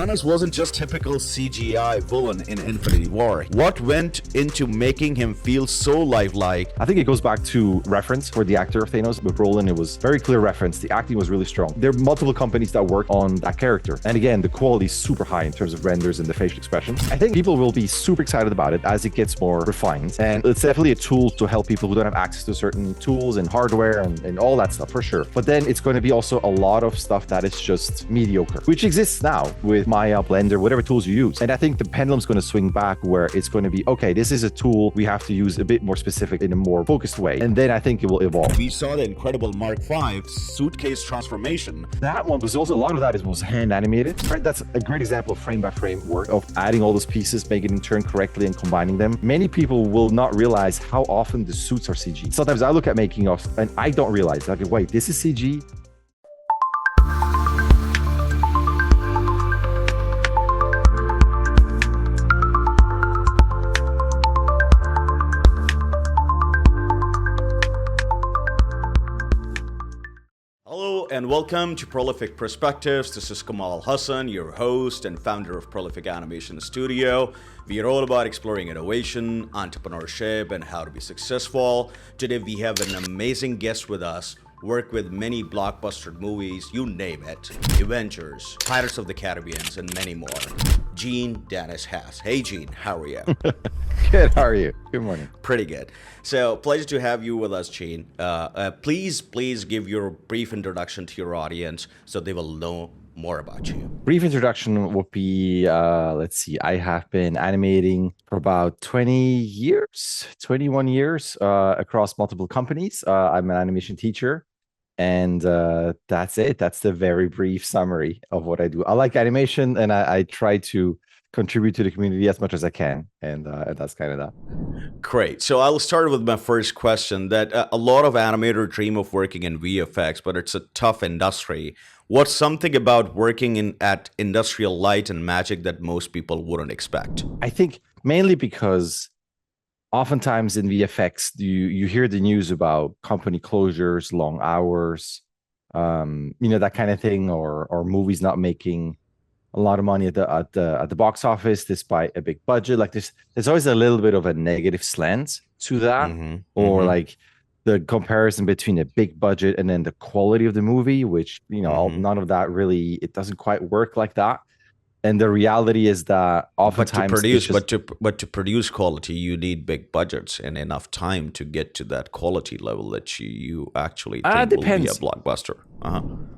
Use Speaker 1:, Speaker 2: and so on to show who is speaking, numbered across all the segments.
Speaker 1: Thanos wasn't just typical CGI villain in Infinity War. What went into making him feel so lifelike?
Speaker 2: I think it goes back to reference for the actor of Thanos. With Roland, it was very clear reference. The acting was really strong. There are multiple companies that work on that character. And again, the quality is super high in terms of renders and the facial expressions. I think people will be super excited about it as it gets more refined. And it's definitely a tool to help people who don't have access to certain tools and hardware and all that stuff for sure. But then it's going to be also a lot of stuff that is just mediocre, which exists now with Maya, Blender, whatever tools you use. And I think the pendulum's going to swing back where it's going to be, okay, this is a tool we have to use a bit more specific in a more focused way. And then I think it will evolve.
Speaker 1: We saw the incredible Mark V suitcase transformation.
Speaker 2: That one was also, a lot of that was hand animated. Right? That's a great example of frame by frame work of adding all those pieces, making them turn correctly and combining them. Many people will not realize how often the suits are CG. Sometimes I look at making of and I don't realize, like, wait, this is CG?
Speaker 1: And welcome to Prolific Perspectives. This is Kamal Hasan, your host and founder of Prolific Animation Studio. We are all about exploring innovation, entrepreneurship, and how to be successful. Today we have an amazing guest with us. Worked with many blockbuster movies, you name it, Avengers, Pirates of the Caribbean, and many more. Jean-Denis Haas. Hey Jean, how are you?
Speaker 2: Good, how are you? Good morning.
Speaker 1: Pretty good. So, pleasure to have you with us, Jean. Please give your brief introduction to your audience so they will know more about you.
Speaker 2: Brief introduction would be, let's see, I have been animating for about 21 years across multiple companies. I'm an animation teacher. And that's it. That's the very brief summary of what I do. I like animation, and I try to contribute to the community as much as I can. And that's kind of that.
Speaker 1: Great. So I'll start with my first question that a lot of animators dream of working in VFX, but it's a tough industry. What's something about working at Industrial Light and Magic that most people wouldn't expect?
Speaker 2: I think mainly because oftentimes in VFX, you hear the news about company closures, long hours, that kind of thing, or movies not making a lot of money at the box office despite a big budget. Like there's always a little bit of a negative slant to that, like the comparison between a big budget and then the quality of the movie, which none of that really, it doesn't quite work like that. And the reality is that oftentimes,
Speaker 1: but to produce quality, you need big budgets and enough time to get to that quality level that you actually think will be a blockbuster.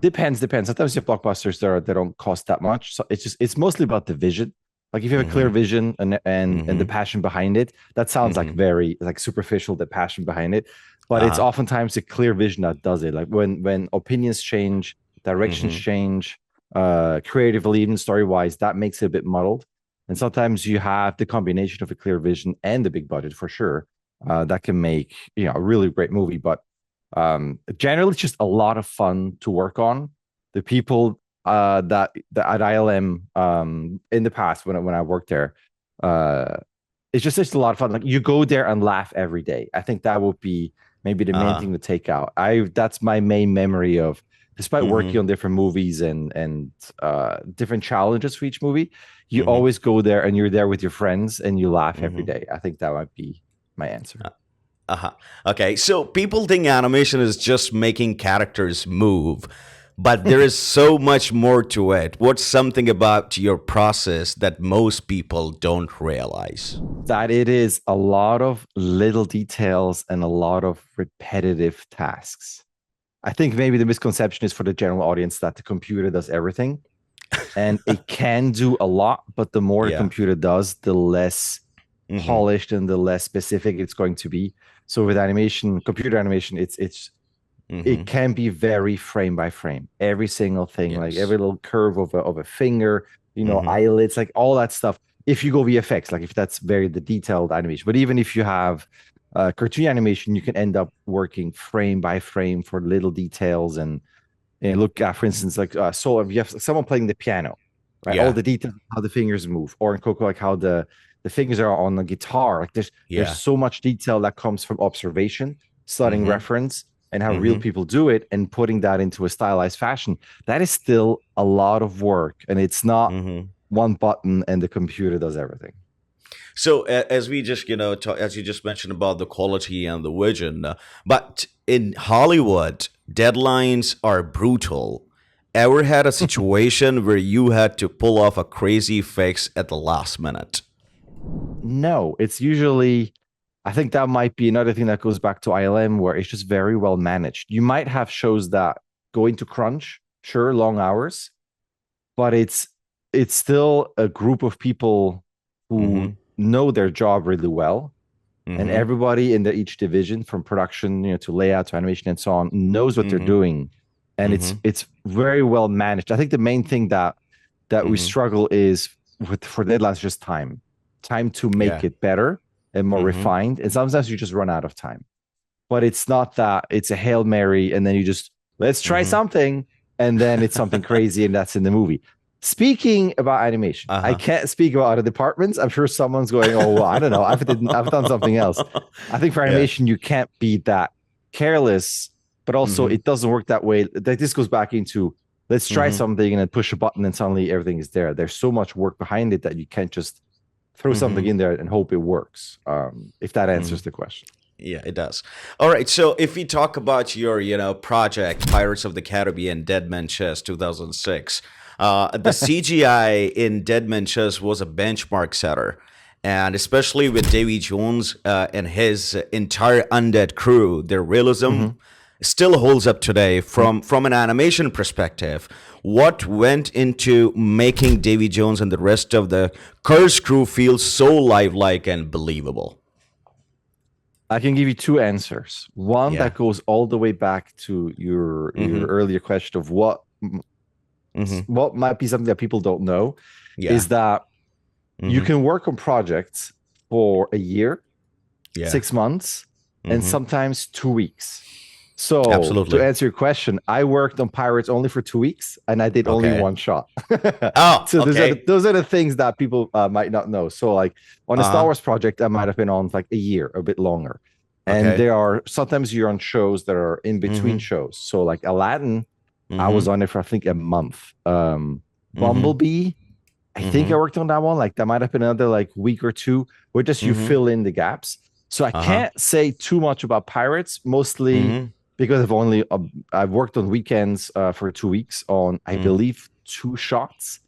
Speaker 2: Depends. Sometimes you have blockbusters that don't cost that much. So it's mostly about the vision. Like if you have a clear vision and the passion behind it, that sounds like very like superficial, the passion behind it. But it's oftentimes a clear vision that does it. Like when opinions change, directions change. Creatively, even story-wise, that makes it a bit muddled. And sometimes you have the combination of a clear vision and the big budget for sure. That can make a really great movie. But generally, it's just a lot of fun to work on. The people that at ILM in the past when I worked there, it's just a lot of fun. Like you go there and laugh every day. I think that would be maybe the main thing to take out. That's my main memory of. Despite working on different movies and different challenges for each movie, you always go there and you're there with your friends and you laugh every day. I think that might be my answer.
Speaker 1: Okay, so people think animation is just making characters move, but there is so much more to it. What's something about your process that most people don't realize?
Speaker 2: That it is a lot of little details and a lot of repetitive tasks. I think maybe the misconception is for the general audience that the computer does everything, and it can do a lot, but the more the computer does, the less polished and the less specific it's going to be. So with animation, computer animation, it can be very frame by frame. Every single thing, like every little curve of a finger, eyelids, like all that stuff. If you go VFX, like if that's very the detailed animation, but even if you have cartoon animation, you can end up working frame by frame for little details and look at, for instance, like so if you have someone playing the piano, right? All the details, how the fingers move, or in Coco, like how the fingers are on the guitar. Like there's so much detail that comes from observation, studying reference, and how real people do it, and putting that into a stylized fashion. That is still a lot of work, and it's not one button and the computer does everything.
Speaker 1: So as we just as you just mentioned about the quality and the vision, but in Hollywood, deadlines are brutal. Ever had a situation where you had to pull off a crazy fix at the last minute?
Speaker 2: No, it's usually, I think that might be another thing that goes back to ILM, where it's just very well managed. You might have shows that go into crunch, sure, long hours, but it's still a group of people who know their job really well. And everybody in each division, from production, to layout to animation and so on, knows what they're doing. And it's very well managed. I think the main thing that we struggle is for deadlines, just time to make it better and more refined. And sometimes you just run out of time. But it's not that it's a Hail Mary and then you just, let's try something, and then it's something crazy and that's in the movie. Speaking about animation, I can't speak about other departments. I'm sure someone's going, oh, well, I don't know. I've done something else. I think for animation, you can't be that careless, but also it doesn't work that way. This goes back into, let's try something and then push a button and suddenly everything is there. There's so much work behind it that you can't just throw something in there and hope it works. If that answers the question.
Speaker 1: Yeah, it does. All right. So if we talk about your, project, Pirates of the Caribbean, Dead Man Chest 2006, the CGI in Dead Man Chest was a benchmark setter. And especially with Davy Jones and his entire undead crew, their realism still holds up today from an animation perspective. What went into making Davy Jones and the rest of the Curse crew feel so lifelike and believable?
Speaker 2: I can give you two answers. One that goes all the way back to your earlier question of what might be something that people don't know is that you can work on projects for a year, 6 months, and sometimes 2 weeks. So to answer your question, I worked on Pirates only for 2 weeks, and I did only one shot. So those are the things that people might not know. So like on a Star Wars project, I might have been on like a year, a bit longer. And there are sometimes you're on shows that are in between shows. So like Aladdin, I was on it for I think a month. Bumblebee, I think I worked on that one. Like that might have been another like week or two, where just you fill in the gaps. So I can't say too much about Pirates, mostly because I've worked on weekends for 2 weeks on I believe 2 shots.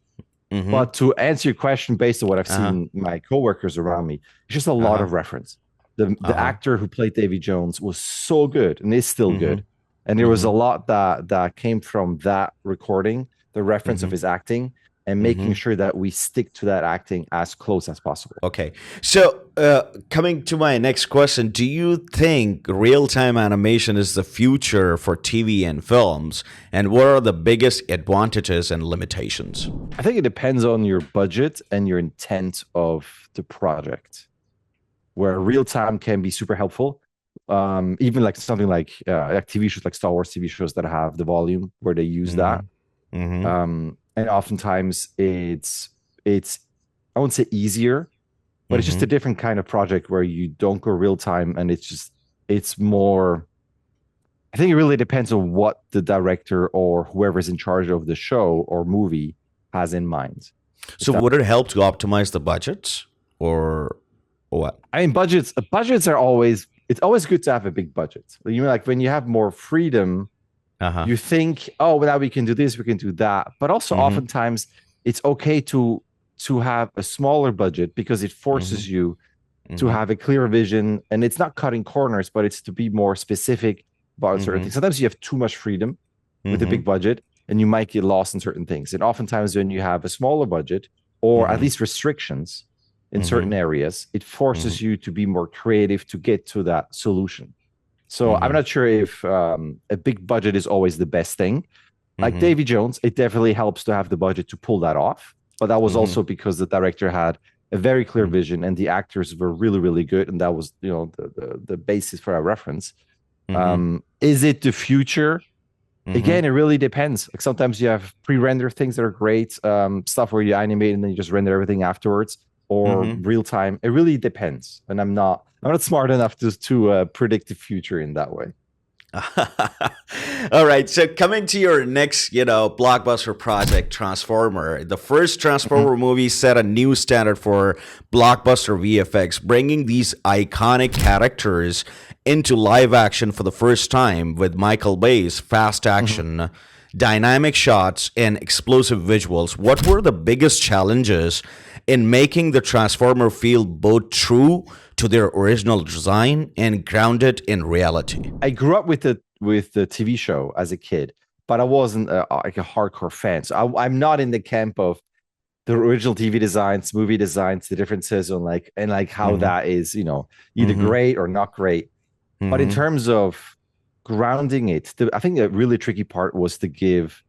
Speaker 2: But to answer your question, based on what I've seen my coworkers around me, it's just a lot of reference. The actor who played Davy Jones was so good and is still good. And there was a lot that came from that recording, the reference of his acting, and making sure that we stick to that acting as close as possible.
Speaker 1: Okay. So coming to my next question, do you think real-time animation is the future for TV and films? And what are the biggest advantages and limitations?
Speaker 2: I think it depends on your budget and your intent of the project, where real-time can be super helpful. Even like something like TV shows, like Star Wars TV shows that have the volume where they use that. And oftentimes it's I won't say easier, but it's just a different kind of project where you don't go real time, and it's more. I think it really depends on what the director or whoever's in charge of the show or movie has in mind.
Speaker 1: So would it help to optimize the budgets or what?
Speaker 2: I mean, budgets are always. It's always good to have a big budget. You know, like when you have more freedom. You think, oh, well, now we can do this, we can do that. But also oftentimes it's okay to have a smaller budget because it forces you to have a clear vision. And it's not cutting corners, but it's to be more specific about certain things. Sometimes you have too much freedom with a big budget and you might get lost in certain things. And oftentimes when you have a smaller budget or at least restrictions in certain areas, it forces you to be more creative to get to that solution. So I'm not sure if a big budget is always the best thing. Like Davy Jones, it definitely helps to have the budget to pull that off. But that was also because the director had a very clear vision and the actors were really, really good. And that was, the basis for our reference. Is it the future? Again, it really depends. Like sometimes you have pre-rendered things that are great, stuff where you animate and then you just render everything afterwards, or real time. It really depends. And I'm not smart enough to predict the future in that way.
Speaker 1: All right. So coming to your next, blockbuster project, Transformer. The first
Speaker 2: Mhm.
Speaker 1: Transformer movie set a new standard for blockbuster VFX, bringing these iconic characters into live action for the first time with Michael Bay's fast
Speaker 2: Mhm.
Speaker 1: action, dynamic shots, and explosive visuals. What were the biggest challenges in making the Transformer feel both true to their original design and grounded in reality?
Speaker 2: I grew up with the TV show as a kid, but I wasn't like a hardcore fan. So I'm not in the camp of the original TV designs, movie designs, the differences on like how
Speaker 1: Mm-hmm.
Speaker 2: that is, either
Speaker 1: Mm-hmm.
Speaker 2: great or not great. But in
Speaker 1: Mm-hmm.
Speaker 2: terms of grounding it, I think the really tricky part was to give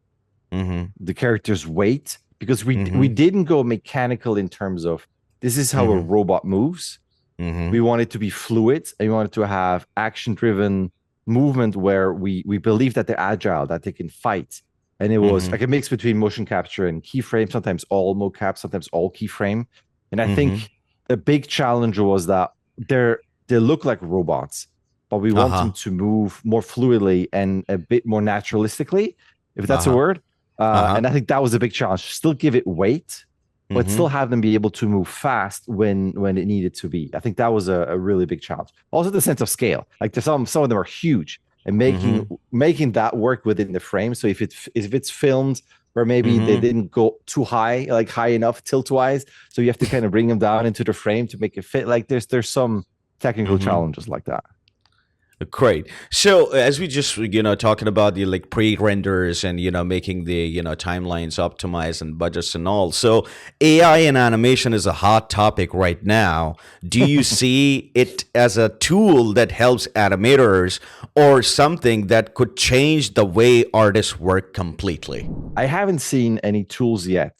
Speaker 1: Mm-hmm.
Speaker 2: the characters weight because we
Speaker 1: Mm-hmm.
Speaker 2: didn't go mechanical in terms of this is how a
Speaker 1: Mm-hmm.
Speaker 2: robot moves.
Speaker 1: Mm-hmm.
Speaker 2: We want it to be fluid and we want it to have action driven movement where we believe that they're agile, that they can fight. And it was
Speaker 1: Mm-hmm.
Speaker 2: like a mix between motion capture and keyframe, sometimes all mocap, sometimes all keyframe. And I
Speaker 1: Mm-hmm.
Speaker 2: think a big challenge was that they look like robots, but we want them
Speaker 1: Uh-huh.
Speaker 2: to move more fluidly and a bit more naturalistically, if that's a
Speaker 1: Uh-huh.
Speaker 2: word.
Speaker 1: Uh-huh.
Speaker 2: And I think that was a big challenge. Still give it weight, but
Speaker 1: Mm-hmm.
Speaker 2: still have them be able to move fast when it needed to be. I think that was a really big challenge. Also, the sense of scale. Like some of them are huge, and
Speaker 1: Mm-hmm.
Speaker 2: making that work within the frame. So if it's filmed where maybe they
Speaker 1: Mm-hmm.
Speaker 2: didn't go too high, like high enough tilt wise, so you have to kind of bring them down into the frame to make it fit. Like there's some technical
Speaker 1: Mm-hmm.
Speaker 2: challenges like that.
Speaker 1: Great. So as we just talking about the like pre-renders and making the timelines optimized and budgets and all. So AI and animation is a hot topic right now. Do you see it as a tool that helps animators or something that could change the way artists work completely?
Speaker 2: I haven't seen any tools yet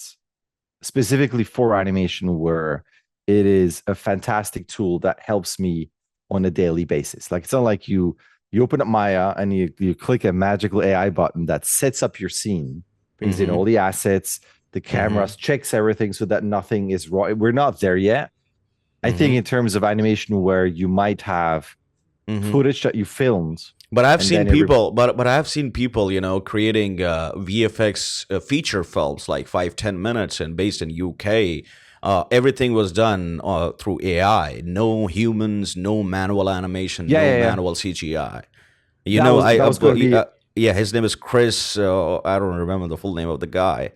Speaker 2: specifically for animation where it is a fantastic tool that helps me on a daily basis. Like it's not like you open up Maya and you click a magical AI button that sets up your scene, brings in
Speaker 1: Mm-hmm.
Speaker 2: all the assets, the
Speaker 1: Mm-hmm.
Speaker 2: cameras, checks everything so that nothing is wrong. We're not there yet. I think
Speaker 1: Mm-hmm.
Speaker 2: in terms of animation where you might have
Speaker 1: Mm-hmm.
Speaker 2: footage that you filmed
Speaker 1: But I've
Speaker 2: and
Speaker 1: seen
Speaker 2: then it
Speaker 1: people, but I've seen people, creating VFX feature films like 5-10 minutes, and based in UK, everything was done through AI. No humans, no manual animation,
Speaker 2: yeah,
Speaker 1: no
Speaker 2: yeah, yeah.
Speaker 1: manual CGI. You know,
Speaker 2: That was going to be
Speaker 1: yeah, his name is Chris. I don't remember the full name of the guy.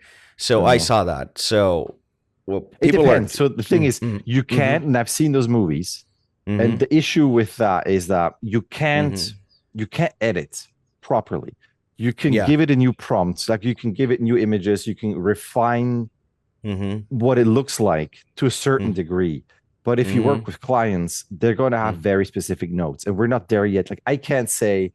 Speaker 2: I
Speaker 1: So
Speaker 2: don't
Speaker 1: I
Speaker 2: know.
Speaker 1: saw that. So well,
Speaker 2: It
Speaker 1: people are.
Speaker 2: depends. So the thing is, you
Speaker 1: Mm-hmm.
Speaker 2: can't, and I've seen those movies, and
Speaker 1: Mm-hmm.
Speaker 2: the issue with that is that
Speaker 1: Mm-hmm.
Speaker 2: you can't edit properly. You can
Speaker 1: Yeah.
Speaker 2: give it a new prompt, like you can give it new images, you can refine
Speaker 1: Mm-hmm.
Speaker 2: what it looks like to a certain degree. But if you
Speaker 1: Mm-hmm.
Speaker 2: work with clients, they're going to have very specific notes, and we're not there yet. Like I can't say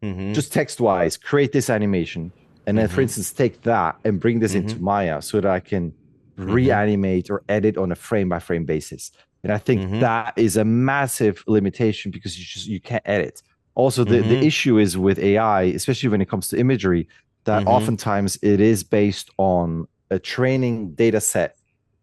Speaker 1: Mm-hmm.
Speaker 2: just text wise, create this animation. And then, for
Speaker 1: Mm-hmm.
Speaker 2: instance, take that and bring this
Speaker 1: Mm-hmm.
Speaker 2: into Maya so that I can
Speaker 1: Mm-hmm.
Speaker 2: reanimate or edit on a frame by frame basis. And I think
Speaker 1: Mm-hmm.
Speaker 2: that is a massive limitation because you can't edit. Also, the
Speaker 1: Mm-hmm.
Speaker 2: issue is with AI, especially when it comes to imagery, that
Speaker 1: Mm-hmm.
Speaker 2: oftentimes it is based on a training data set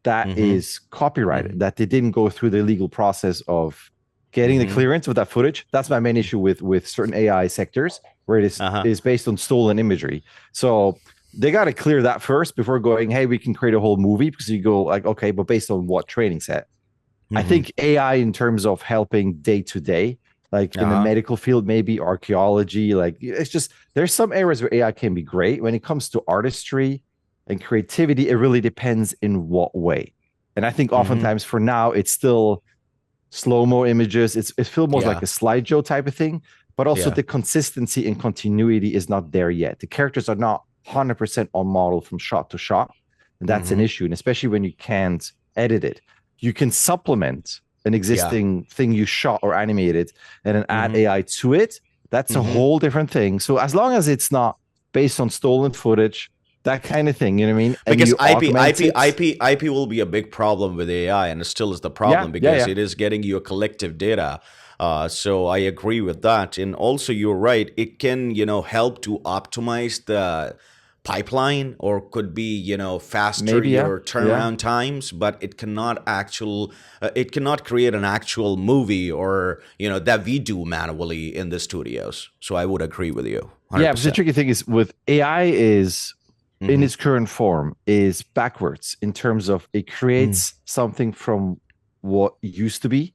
Speaker 2: that
Speaker 1: Mm-hmm.
Speaker 2: is copyrighted,
Speaker 1: Mm-hmm.
Speaker 2: that they didn't go through the legal process of getting the
Speaker 1: Mm-hmm.
Speaker 2: clearance with that footage. That's my main issue with certain AI sectors where it
Speaker 1: Uh-huh.
Speaker 2: is based on stolen imagery. So they got to clear that first before going, hey, we can create a whole movie because you go like, okay, but based on what training set? I
Speaker 1: Mm-hmm.
Speaker 2: think AI in terms of helping day to day, like in the
Speaker 1: Uh-huh.
Speaker 2: medical field, maybe archaeology, like it's just there's some areas where AI can be great. When it comes to artistry and creativity, it really depends in what way. And I think
Speaker 1: Mm-hmm.
Speaker 2: oftentimes for now, it's still slow mo images. It feels more like
Speaker 1: Yeah.
Speaker 2: a slideshow type of thing, but also
Speaker 1: Yeah.
Speaker 2: the consistency and continuity is not there yet. The characters are not 100% on model from shot to shot, and that's an
Speaker 1: Mm-hmm.
Speaker 2: issue. And especially when you can't edit it, you can supplement an
Speaker 1: Yeah.
Speaker 2: existing thing you shot or animated and then add
Speaker 1: Mm-hmm.
Speaker 2: AI to it. That's a
Speaker 1: Mm-hmm.
Speaker 2: whole different thing. So as long as it's not based on stolen footage, that kind of thing, you know what I mean? And
Speaker 1: Because
Speaker 2: you augment it.
Speaker 1: IP will be a big problem with AI, and it still is the
Speaker 2: Yeah,
Speaker 1: problem
Speaker 2: yeah,
Speaker 1: because
Speaker 2: yeah.
Speaker 1: it is getting you a collective data. So I agree with that, and also you're right. It can help to optimize the pipeline, or could be, faster
Speaker 2: Maybe, yeah.
Speaker 1: your turnaround times, but it cannot create an actual movie, or that we do manually in the studios. So I would agree with you 100%.
Speaker 2: Yeah, but the tricky thing is with AI is in its current form is backwards in terms of it creates something from what used to be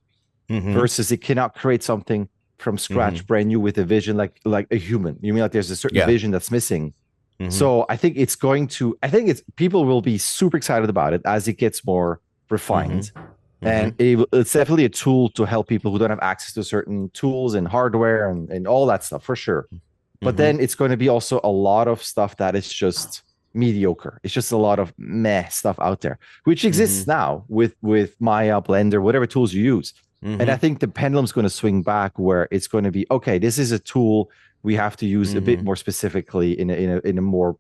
Speaker 2: versus it cannot create something from scratch, brand new, with a vision like a human. You mean like there's a certain vision that's missing. So I think people will be super excited about it as it gets more refined. And it's definitely a tool to help people who don't have access to certain tools and hardware and all that stuff, for sure. But then it's going to be also a lot of stuff that is just mediocre. It's just a lot of meh stuff out there, which exists now with Maya, Blender, whatever tools you use. And I think the pendulum's going to swing back where it's going to be, okay, this is a tool we have to use a bit more specifically in a more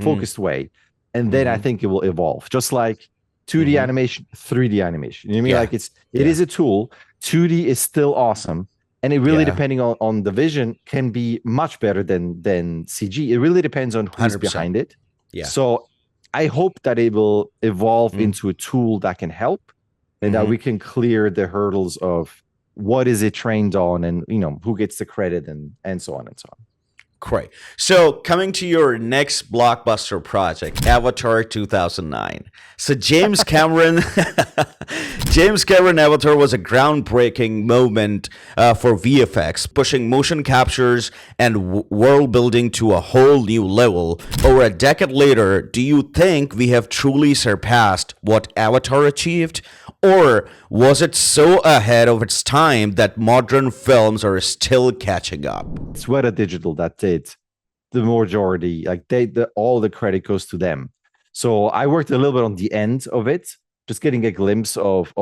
Speaker 2: focused way. And then I think it will evolve, just like 2D animation, 3D animation. You know what I mean? Like it is a tool. 2D is still awesome. And it really, depending on the vision, can be much better than CG. It really depends on who's
Speaker 1: 100%.
Speaker 2: behind it.
Speaker 1: Yeah.
Speaker 2: So I hope that it will evolve into a tool that can help, and that we can clear the hurdles of what is it trained on, and who gets the credit, and so on and so on.
Speaker 1: Great. So coming to your next blockbuster project, Avatar 2009. So James Cameron Avatar was a groundbreaking moment for VFX, pushing motion captures and world building to a whole new level. Over a decade later, do you think we have truly surpassed what Avatar achieved? Or was it so ahead of its time that modern films are still catching up?
Speaker 2: It's Weta Digital that did the majority. Like all the credit goes to them. So I worked a little bit on the end of it, just getting a glimpse of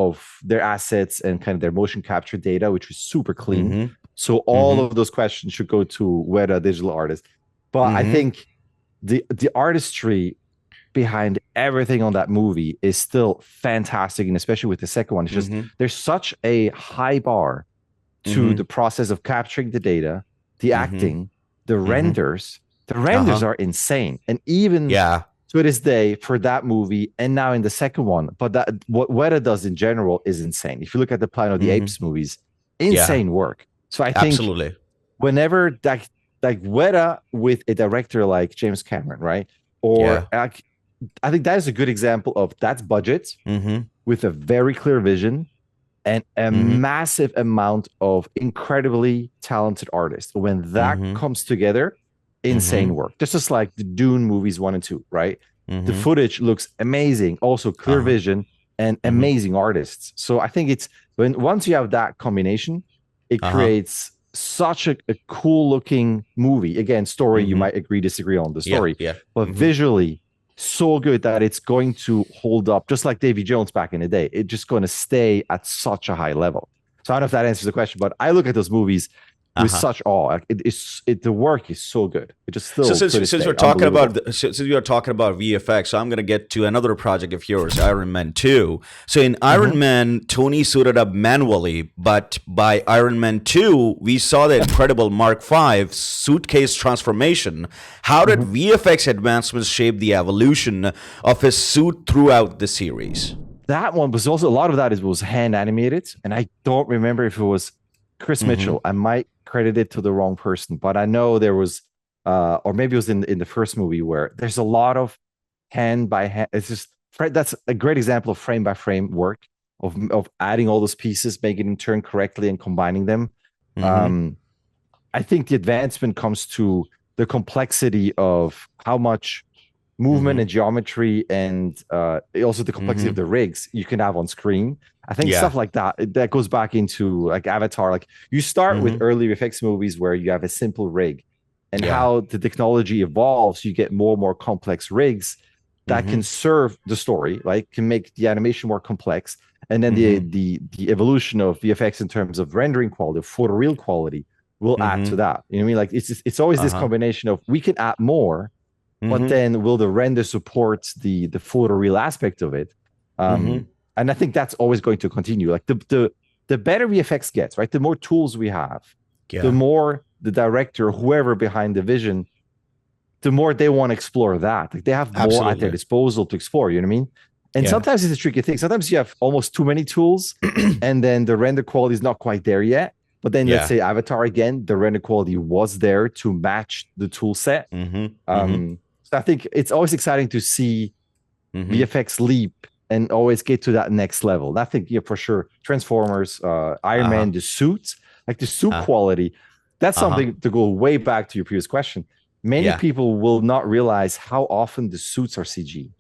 Speaker 2: their assets and kind of their motion capture data, which was super clean. So all of those questions should go to Weta Digital artists. But I think the artistry behind everything on that movie is still fantastic, and especially with the second one, it's just there's such a high bar to the process of capturing the data, the acting, the renders. The renders are insane, and even to this day for that movie, and now in the second one. But what Weta does in general is insane. If you look at the Planet of the Apes movies, insane work. So I think whenever like Weta with a director like James Cameron, right, or I think that is a good example of that's budget with a very clear vision and a massive amount of incredibly talented artists. When that comes together, insane work. Just like the Dune movies 1 and 2, right? The footage looks amazing. Also clear vision and amazing artists. So I think it's once you have that combination, it creates such a cool looking movie. Again, story, you might disagree on the story, but visually, so good that it's going to hold up, just like Davy Jones back in the day. It's just going to stay at such a high level. So I don't know if that answers the question, but I look at those movies with such awe. Like the work is so good. It just still.
Speaker 1: So since we're talking about you're talking about VFX, so I'm going to get to another project of yours, Iron Man 2. So in Iron Man, Tony suited up manually, but by Iron Man 2, we saw the incredible Mark V suitcase transformation. How did VFX advancements shape the evolution of his suit throughout the series?
Speaker 2: That one was also, a lot of that was hand animated, and I don't remember if it was Chris Mitchell. I might credit it to the wrong person, but I know there was, or maybe it was in the first movie, where there's a lot of hand by hand. It's just, that's a great example of frame by frame work of adding all those pieces, making them turn correctly and combining them. I think the advancement comes to the complexity of how much movement and geometry, and also the complexity of the rigs you can have on screen. I think stuff like that goes back into like Avatar. Like you start with early effects movies where you have a simple rig, and how the technology evolves, you get more and more complex rigs that can serve the story, like can make the animation more complex. And then the evolution of VFX in terms of rendering quality, photoreal quality, will add to that. You know what I mean? Like it's always this combination of we can add more, but then will the render support the photoreal aspect of it? And I think that's always going to continue. Like the better VFX gets, right? The more tools we have, the more the director, whoever behind the vision, the more they want to explore that. Like they have more at their disposal to explore, you know what I mean? And sometimes it's a tricky thing. Sometimes you have almost too many tools and then the render quality is not quite there yet. But then let's say Avatar again, the render quality was there to match the tool set. So I think it's always exciting to see VFX leap and always get to that next level. I think, for sure, Transformers, Iron Man, the suits, like the suit quality, that's something to go way back to your previous question. Many people will not realize how often the suits are CG.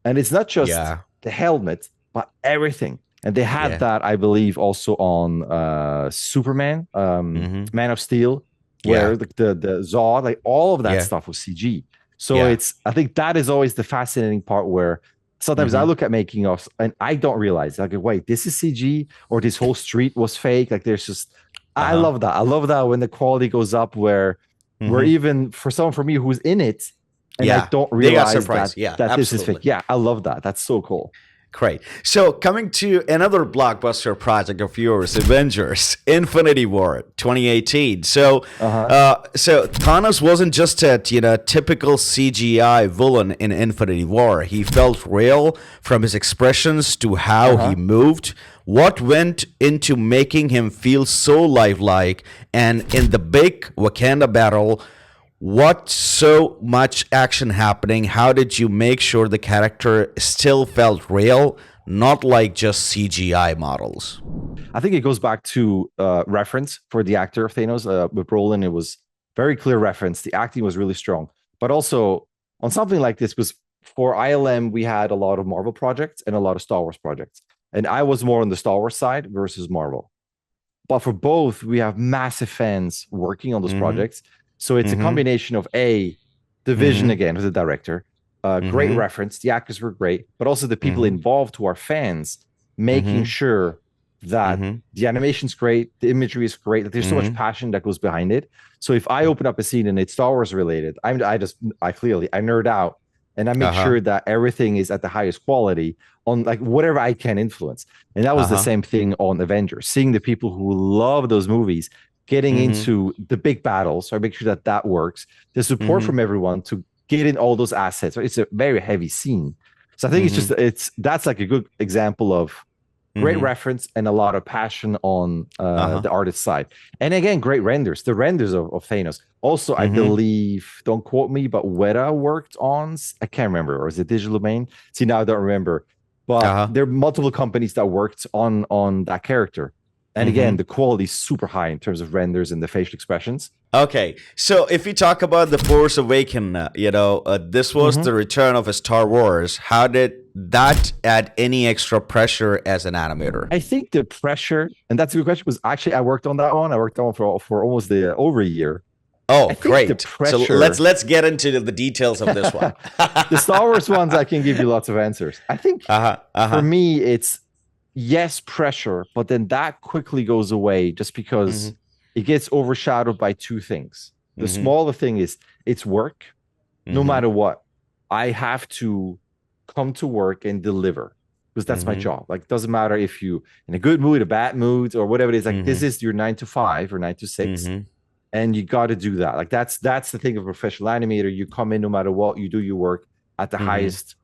Speaker 2: And it's not just the helmet, but everything. And they had that, I believe, also on Superman, Man of Steel, where the Zod, like all of that stuff was CG. So I think that is always the fascinating part where sometimes I look at making offs and I don't realize, like, wait, this is CG or this whole street was fake. Like there's just, I love that. I love that when the quality goes up where even for someone for me who's in it, and I don't realize that this is fake. Yeah, I love that. That's so cool.
Speaker 1: Great. So coming to another blockbuster project of yours, Avengers, Infinity War, 2018. So, so Thanos wasn't just a typical CGI villain in Infinity War. He felt real from his expressions to how he moved. What went into making him feel so lifelike? And in the big Wakanda battle, what so much action happening? How did you make sure the character still felt real, not like just CGI models?
Speaker 2: I think it goes back to reference for the actor of Thanos. With Brolin, it was very clear reference. The acting was really strong. But also on something like this, was for ILM, we had a lot of Marvel projects and a lot of Star Wars projects. And I was more on the Star Wars side versus Marvel. But for both, we have massive fans working on those projects. So it's a combination of the vision again of the director, great reference. The actors were great, but also the people involved who are fans, making sure that the animation's great, the imagery is great, that there's so much passion that goes behind it. So if I open up a scene and it's Star Wars related, I nerd out and I make sure that everything is at the highest quality on like whatever I can influence. And that was the same thing on Avengers, seeing the people who love those movies getting into the big battles, so I make sure that works. The support from everyone to get in all those assets. It's a very heavy scene. So I think that's like a good example of great reference and a lot of passion on the artist side. And again, great renders. The renders of Thanos. Also, I believe, don't quote me, but Weta worked on, I can't remember, or is it Digital Domain? See, now I don't remember. But there are multiple companies that worked on that character. And again, the quality is super high in terms of renders and the facial expressions.
Speaker 1: Okay, so if we talk about The Force Awakens, this was the return of a Star Wars. How did that add any extra pressure as an animator?
Speaker 2: I think the pressure, and that's a good question, was actually I worked on that one. I worked on for almost over a year.
Speaker 1: Oh, great. So let's get into the details of this one.
Speaker 2: The Star Wars ones, I can give you lots of answers. I think for me, it's yes, pressure, but then that quickly goes away just because it gets overshadowed by two things. The smaller thing is it's work. No matter what, I have to come to work and deliver because that's my job. Like, it doesn't matter if you in a good mood, a bad mood, or whatever it is. Like, this is your 9 to 5 or 9 to 6, and you got to do that. Like, that's the thing of a professional animator. You come in no matter what, you do your work at the highest,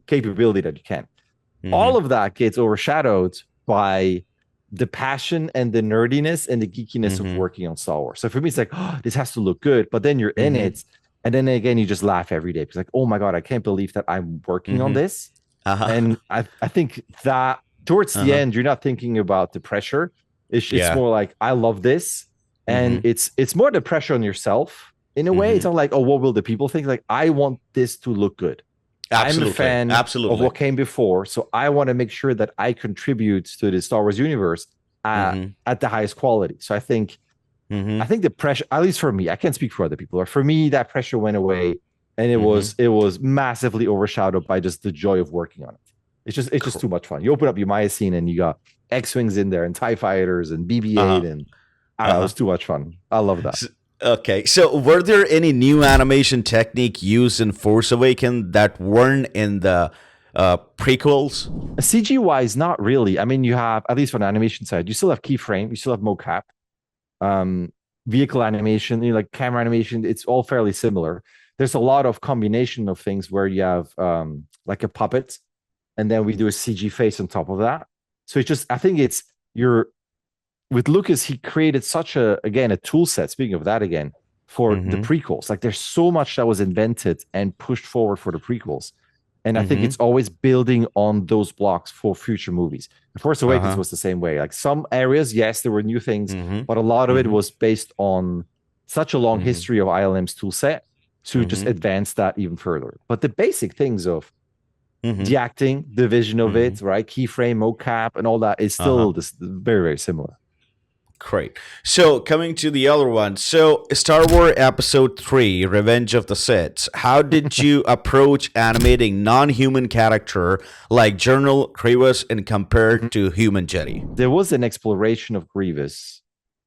Speaker 2: capability that you can. All of that gets overshadowed by the passion and the nerdiness and the geekiness of working on Star Wars. So for me, it's like, oh, this has to look good, but then you're in it. And then again, you just laugh every day. It's like, oh my God, I can't believe that I'm working on this. And I think that towards the end, you're not thinking about the pressure. It's more like, I love this. And it's more the pressure on yourself in a way. It's not like, oh, what will the people think? Like, I want this to look good.
Speaker 1: Absolutely.
Speaker 2: I'm a fan of what came before, so I want to make sure that I contribute to the Star Wars universe at the highest quality. So I think the pressure, at least for me, I can't speak for other people, or for me, that pressure went away, and it was massively overshadowed by just the joy of working on it. It's just too much fun. You open up your Maya scene, and you got X-wings in there, and TIE fighters, and BB-8, and it was too much fun. I love that.
Speaker 1: Okay, so were there any new animation technique used in Force Awakens that weren't in the prequels?
Speaker 2: CG-wise, not really. I mean, you have, at least on the animation side, you still have keyframe, you still have mocap. vehicle animation, like camera animation, it's all fairly similar. There's a lot of combination of things where you have like a puppet, and then we do a CG face on top of that. So it's just, I think it's you're with Lucas, he created such a tool set. Speaking of that again, for the prequels, like there's so much that was invented and pushed forward for the prequels. And I think it's always building on those blocks for future movies. Force Awakens was the same way. Like some areas, yes, there were new things, but a lot of it was based on such a long history of ILM's tool set to just advance that even further. But the basic things of the acting, the vision of it, right, keyframe, mocap, and all that is still very, very similar.
Speaker 1: Great. So coming to the other one. So Star Wars Episode 3, Revenge of the Sith. How did you approach animating non-human character like General Grievous and compared to human Jedi?
Speaker 2: There was an exploration of Grievous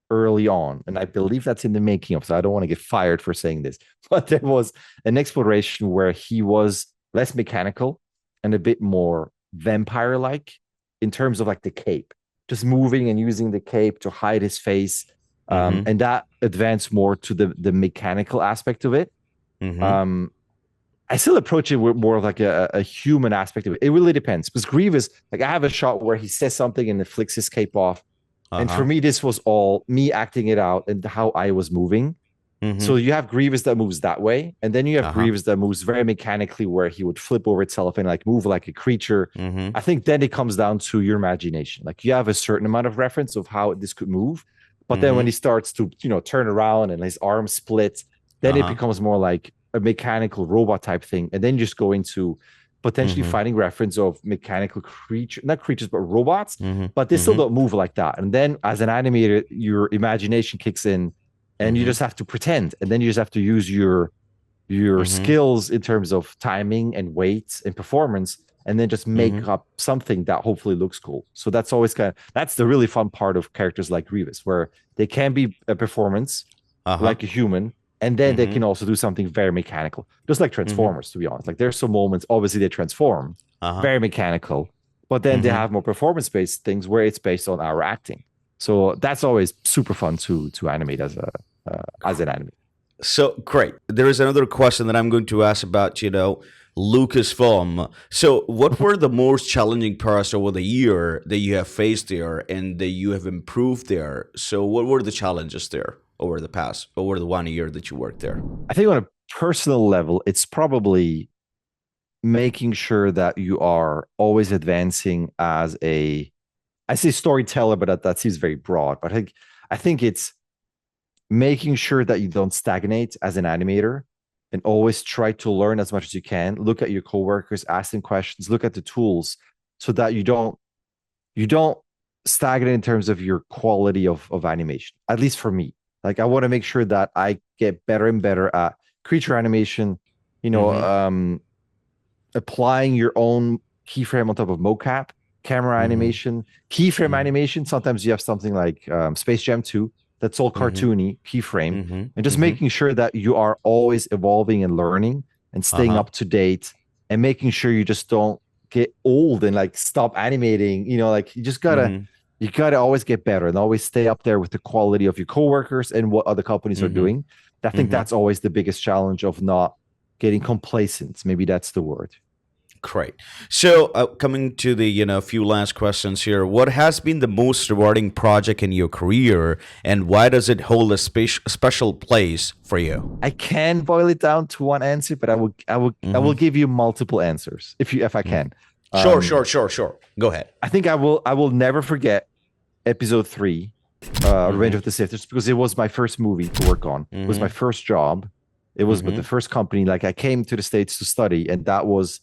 Speaker 2: early on, and I believe that's in the making of, so I don't want to get fired for saying this, but there was an exploration where he was less mechanical and a bit more vampire-like in terms of like the cape. Just moving and using the cape to hide his face. And that advanced more to the mechanical aspect of it. I still approach it with more of like a human aspect of it. It really depends. Because Grievous, like I have a shot where he says something and it flicks his cape off. And for me, this was all me acting it out and how I was moving. So you have Grievous that moves that way, and then you have Grievous that moves very mechanically, where he would flip over itself and like move like a creature. I think then it comes down to your imagination. Like you have a certain amount of reference of how this could move, but then when he starts to turn around and his arms split, then it becomes more like a mechanical robot type thing, and then you just go into potentially finding reference of mechanical not creatures, but robots, but they still don't move like that. And then as an animator, your imagination kicks in. And you just have to pretend, and then you just have to use your skills in terms of timing and weight and performance, and then just make up something that hopefully looks cool. So that's always that's the really fun part of characters like Grievous, where they can be a performance like a human, and then they can also do something very mechanical, just like Transformers. To be honest, like there's some moments, obviously they transform very mechanical, but then they have more performance-based things where it's based on our acting. So that's always super fun to animate as an animator.
Speaker 1: So great. There is another question that I'm going to ask about, Lucasfilm. So what were the most challenging parts over the year that you have faced there and that you have improved there? So what were the challenges there over the 1 year that you worked there?
Speaker 2: I think on a personal level, it's probably making sure that you are always advancing as I say storyteller, but that seems very broad. But I think it's making sure that you don't stagnate as an animator and always try to learn as much as you can. Look at your coworkers, ask them questions, look at the tools, so that you don't stagnate in terms of your quality of animation. At least for me, like I want to make sure that I get better and better at creature animation. Applying your own keyframe on top of mocap. Camera animation, keyframe animation. Sometimes you have something like Space Jam 2 that's all cartoony keyframe, and just making sure that you are always evolving and learning and staying up to date, and making sure you just don't get old and like stop animating. Like you just gotta always get better and always stay up there with the quality of your coworkers and what other companies are doing. I think that's always the biggest challenge of not getting complacent. Maybe that's the word.
Speaker 1: Great. So coming to the few last questions here, what has been the most rewarding project in your career, and why does it hold a special place for you?
Speaker 2: I can boil it down to one answer, but I will give you multiple answers if I can.
Speaker 1: Sure. Go ahead.
Speaker 2: I think I will never forget Episode 3, Revenge of the Sith, just because it was my first movie to work on. It was my first job. It was the first company. Like I came to the States to study, and that was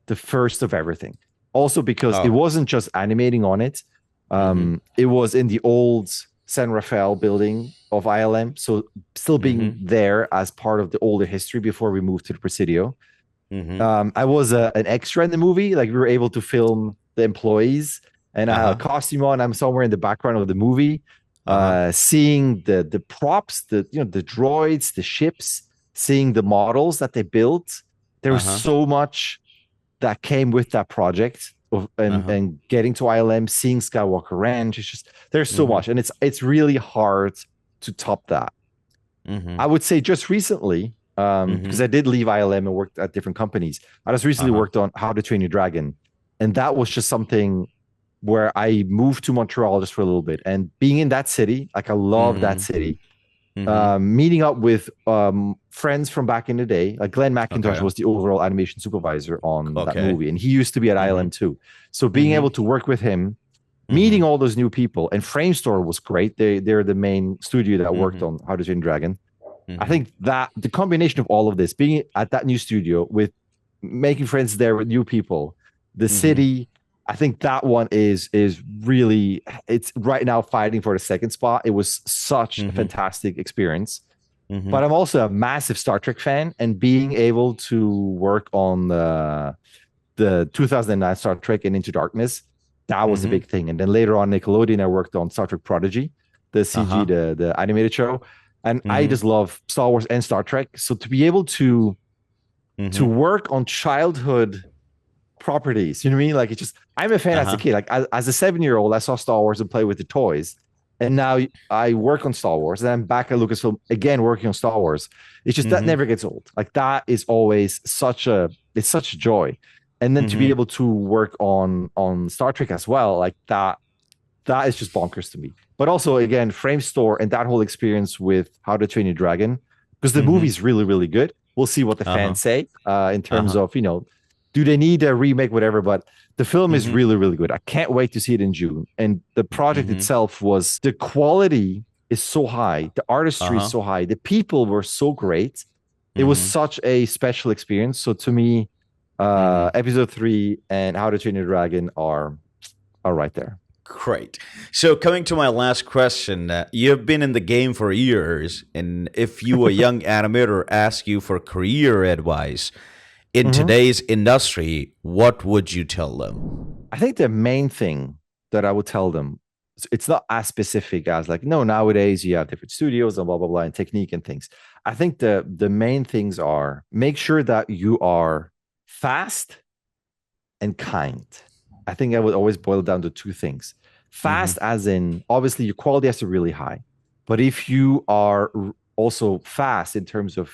Speaker 2: the first of everything. Also because it wasn't just animating on it. It was in the old San Rafael building of ILM. So still being there as part of the older history before we moved to the Presidio. I was an extra in the movie. Like we were able to film the employees, and I had a costume on. I'm somewhere in the background of the movie, seeing the props, the droids, the ships, seeing the models that they built. There was so much that came with that project and getting to ILM, seeing Skywalker Ranch. It's just, there's so much, and it's really hard to top that.
Speaker 1: Mm-hmm.
Speaker 2: I would say just recently,
Speaker 1: Mm-hmm.
Speaker 2: because I did leave ILM and worked at different companies. I just recently
Speaker 1: Uh-huh.
Speaker 2: worked on How to Train Your Dragon, and that was just something where I moved to Montreal just for a little bit, and being in that city, like I love that
Speaker 1: Mm-hmm.
Speaker 2: city.
Speaker 1: Mm-hmm.
Speaker 2: Meeting up with friends from back in the day, like Glenn McIntosh
Speaker 1: Okay.
Speaker 2: was the overall animation supervisor on that
Speaker 1: Okay.
Speaker 2: movie, and he used to be at
Speaker 1: Mm-hmm.
Speaker 2: ILM too. So being
Speaker 1: Mm-hmm.
Speaker 2: able to work with him,
Speaker 1: Mm-hmm.
Speaker 2: meeting all those new people, and Framestore was great. They're the main studio that worked
Speaker 1: Mm-hmm.
Speaker 2: on How to Train Your Dragon. I
Speaker 1: Mm-hmm.
Speaker 2: think that the combination of all of this, being at that new studio with making friends there with new people, the
Speaker 1: Mm-hmm.
Speaker 2: city, I think that one is really, it's right now fighting for the second spot. It was such a
Speaker 1: Mm-hmm.
Speaker 2: fantastic experience.
Speaker 1: Mm-hmm.
Speaker 2: But I'm also a massive Star Trek fan, and being able to work on the 2009 Star Trek and Into Darkness, that was a
Speaker 1: Mm-hmm.
Speaker 2: big thing. And then later on Nickelodeon, I worked on Star Trek Prodigy, the CG,
Speaker 1: Uh-huh.
Speaker 2: the animated show. And I
Speaker 1: Mm-hmm.
Speaker 2: just love Star Wars and Star Trek. So to be able to
Speaker 1: Mm-hmm.
Speaker 2: work on childhood properties, you know what I mean? Like it's just I'm a fan as a
Speaker 1: Uh-huh.
Speaker 2: kid. Like as a 7 year old, I saw Star Wars and play with the toys. And now I work on Star Wars, and I'm back at Lucasfilm again working on Star Wars. It's just that
Speaker 1: Mm-hmm.
Speaker 2: never gets old. Like that is always such a joy. And then to be
Speaker 1: Mm-hmm.
Speaker 2: able to work on Star Trek as well, like that is just bonkers to me. But also again, Frame Store and that whole experience with How to Train Your Dragon, because the
Speaker 1: Mm-hmm.
Speaker 2: movie's really, really good. We'll see what the
Speaker 1: Uh-huh.
Speaker 2: fans say in terms
Speaker 1: Uh-huh.
Speaker 2: of, do they need a remake, whatever. But the film is
Speaker 1: Mm-hmm.
Speaker 2: really, really good. I can't wait to see it in June. And the project
Speaker 1: Mm-hmm.
Speaker 2: itself was the quality is so high, the artistry is
Speaker 1: Uh-huh.
Speaker 2: so high, the people were so great. It was
Speaker 1: Mm-hmm.
Speaker 2: such a special experience. So to me,
Speaker 1: Mm-hmm.
Speaker 2: episode 3 and How to Train Your Dragon are right there.
Speaker 1: Great. So, coming to my last question, you've been in the game for years, and if you, a young animator, ask you for career advice in
Speaker 2: Mhm.
Speaker 1: today's industry, what would you tell them?
Speaker 2: I think the main thing that I would tell them, it's not as specific as like, no, nowadays you have different studios and blah, blah, blah, and technique and things. I think the main things are make sure that you are fast and kind. I think I would always boil down to two things.
Speaker 1: Mm-hmm.
Speaker 2: Fast, as in, obviously, your quality has to be really high. But if you are also fast in terms of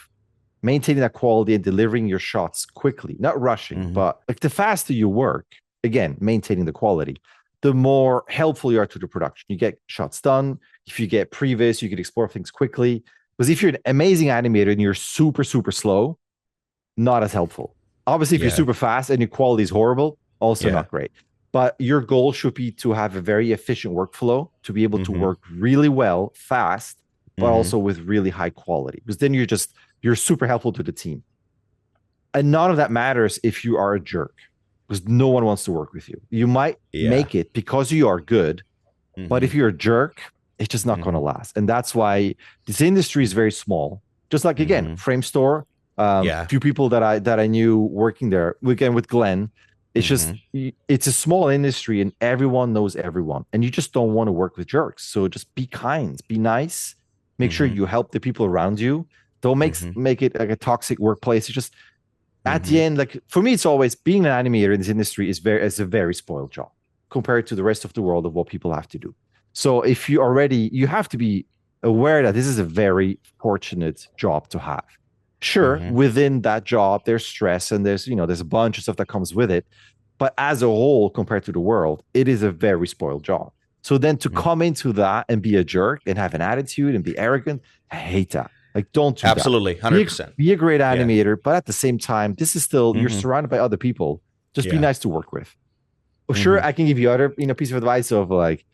Speaker 2: maintaining that quality and delivering your shots quickly, not rushing,
Speaker 1: Mm-hmm.
Speaker 2: but like the faster you work, again, maintaining the quality, the more helpful you are to the production. You get shots done. If you get previs, you can explore things quickly. Because if you're an amazing animator and you're super, super slow, not as helpful. Obviously, if you're
Speaker 1: Yeah.
Speaker 2: super fast and your quality is horrible, also
Speaker 1: Yeah.
Speaker 2: not great. But your goal should be to have a very efficient workflow, to be able to
Speaker 1: Mm-hmm.
Speaker 2: work really well, fast, but
Speaker 1: Mm-hmm.
Speaker 2: also with really high quality. Because then you're super helpful to the team. And none of that matters if you are a jerk, because no one wants to work with you. You might
Speaker 1: Yeah.
Speaker 2: make it because you are good, but
Speaker 1: Mm-hmm.
Speaker 2: if you're a jerk, it's just not going to
Speaker 1: Mm-hmm.
Speaker 2: last. And that's why this industry is very small. Just like again,
Speaker 1: Mm-hmm.
Speaker 2: Frame Store,
Speaker 1: Yeah.
Speaker 2: few people that I knew working there. Again with Glenn, it's just
Speaker 1: Mm-hmm.
Speaker 2: it's a small industry and everyone knows everyone, and you just don't want to work with jerks. So just be kind, be nice, make sure
Speaker 1: Mm-hmm.
Speaker 2: you help the people around you. Don't
Speaker 1: Mm-hmm.
Speaker 2: make it like a toxic workplace. It's just at
Speaker 1: Mm-hmm.
Speaker 2: the end, like for me, it's always being an animator in this industry is a very spoiled job compared to the rest of the world of what people have to do. So if you have to be aware that this is a very fortunate job to have. Sure,
Speaker 1: Mm-hmm.
Speaker 2: within that job, there's stress and there's a bunch of stuff that comes with it. But as a whole, compared to the world, it is a very spoiled job. So then to come into that and be a jerk and have an attitude and be arrogant, I hate that. Like, don't do that.
Speaker 1: Absolutely.
Speaker 2: Be a,
Speaker 1: 100%.
Speaker 2: be a great
Speaker 1: Yeah.
Speaker 2: animator, but at the same time, this is still you're
Speaker 1: Mm-hmm.
Speaker 2: surrounded by other people. Just be
Speaker 1: Yeah.
Speaker 2: nice to work with. Sure,
Speaker 1: Mm-hmm.
Speaker 2: I can give you other piece of advice of like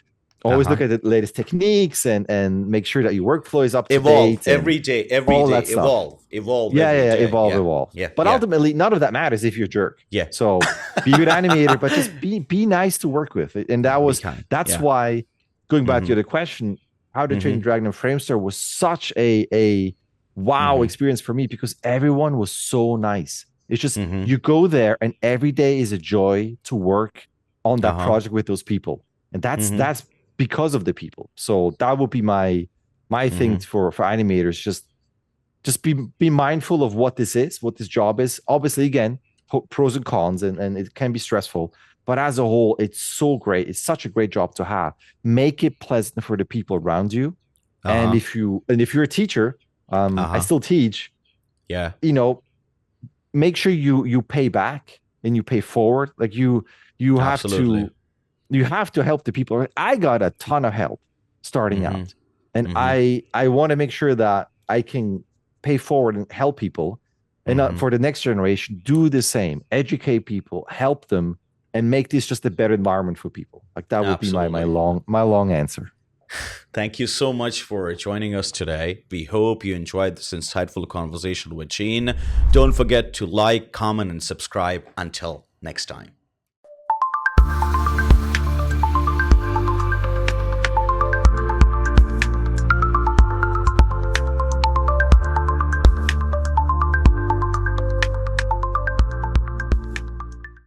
Speaker 2: always look
Speaker 1: Uh-huh.
Speaker 2: at the latest techniques and make sure that your workflow is up to
Speaker 1: Evolve
Speaker 2: date and
Speaker 1: every
Speaker 2: all
Speaker 1: day.
Speaker 2: that stuff.
Speaker 1: Evolve
Speaker 2: Yeah,
Speaker 1: every
Speaker 2: yeah,
Speaker 1: day.
Speaker 2: evolve,
Speaker 1: Yeah.
Speaker 2: evolve.
Speaker 1: Yeah.
Speaker 2: But
Speaker 1: Yeah.
Speaker 2: ultimately, none of that matters if you're a jerk.
Speaker 1: Yeah.
Speaker 2: So be a good animator, but just be nice to work with. And
Speaker 1: Be kind.
Speaker 2: that's
Speaker 1: Yeah.
Speaker 2: why going back to
Speaker 1: Mm-hmm.
Speaker 2: the question, How to Train
Speaker 1: Mm-hmm.
Speaker 2: Your Dragon and Framestar was such a wow
Speaker 1: Mm-hmm.
Speaker 2: experience for me because everyone was so nice. It's just
Speaker 1: Mm-hmm.
Speaker 2: you go there and every day is a joy to work on that
Speaker 1: Uh-huh.
Speaker 2: project with those people. And
Speaker 1: Mm-hmm.
Speaker 2: that's because of the people. So that would be my thing
Speaker 1: Mm-hmm.
Speaker 2: for animators. Just be mindful of what this job is. Obviously, again, pros and cons, and it can be stressful. But as a whole, it's so great. It's such a great job to have. Make it pleasant for the people around you. And
Speaker 1: Uh-huh.
Speaker 2: if you're a teacher, I still teach.
Speaker 1: Yeah.
Speaker 2: You know, make sure you pay back and you pay forward. Like you
Speaker 1: Absolutely.
Speaker 2: have to help the people. I got a ton of help starting out, and I want to make sure that I can pay forward and help people, and for the next generation, do the same. Educate people, help them, and make this just a better environment for people. Like that would be my long answer.
Speaker 1: Thank you so much for joining us today. We hope you enjoyed this insightful conversation with Jean. Don't forget to like, comment, and subscribe. Until next time.